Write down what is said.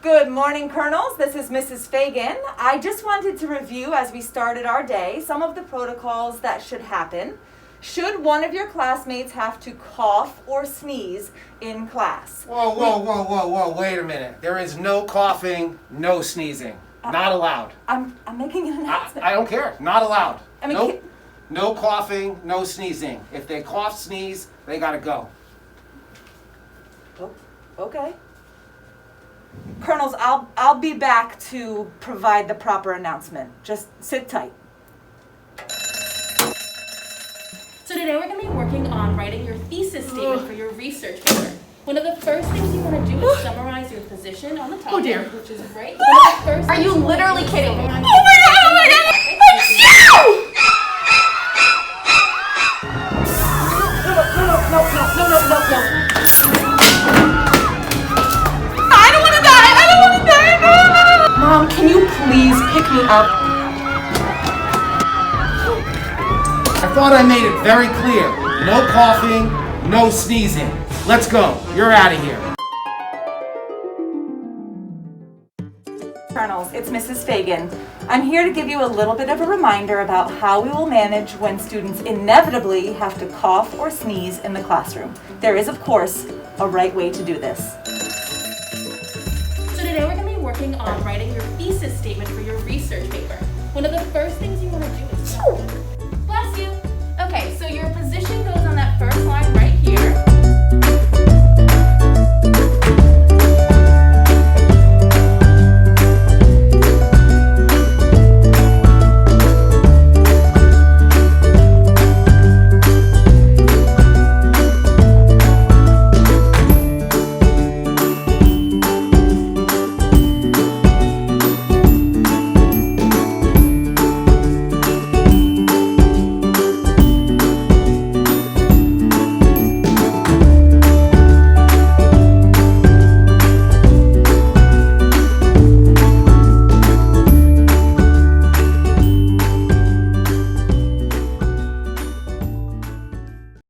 Good morning, Colonels. This is Mrs. Fagan. I just wanted to review, as we started our day, some of the protocols that should happen should one of your classmates have to cough or sneeze in class. Whoa, wait a minute. There is no coughing, no sneezing. Not allowed. I'm making an announcement. I don't care. Not allowed. I mean, nope. No coughing, no sneezing. If they cough, sneeze, they gotta go. Oh, okay. Colonels, I'll be back to provide the proper announcement. Just sit tight. So today we're going to be working on writing your thesis statement for your research paper. One of the first things you want to do is summarize your position on the topic, which is right. Are you literally kidding me? Oh my god! No. Mom, can you please pick me up? I thought I made it very clear. No coughing, no sneezing. Let's go. You're out of here. Colonels, it's Mrs. Fagan. I'm here to give you a little bit of a reminder about how we will manage when students inevitably have to cough or sneeze in the classroom. There is, of course, a right way to do this. So today we're going to be working on writing your thesis statement for your research paper. One of the first things you want to do is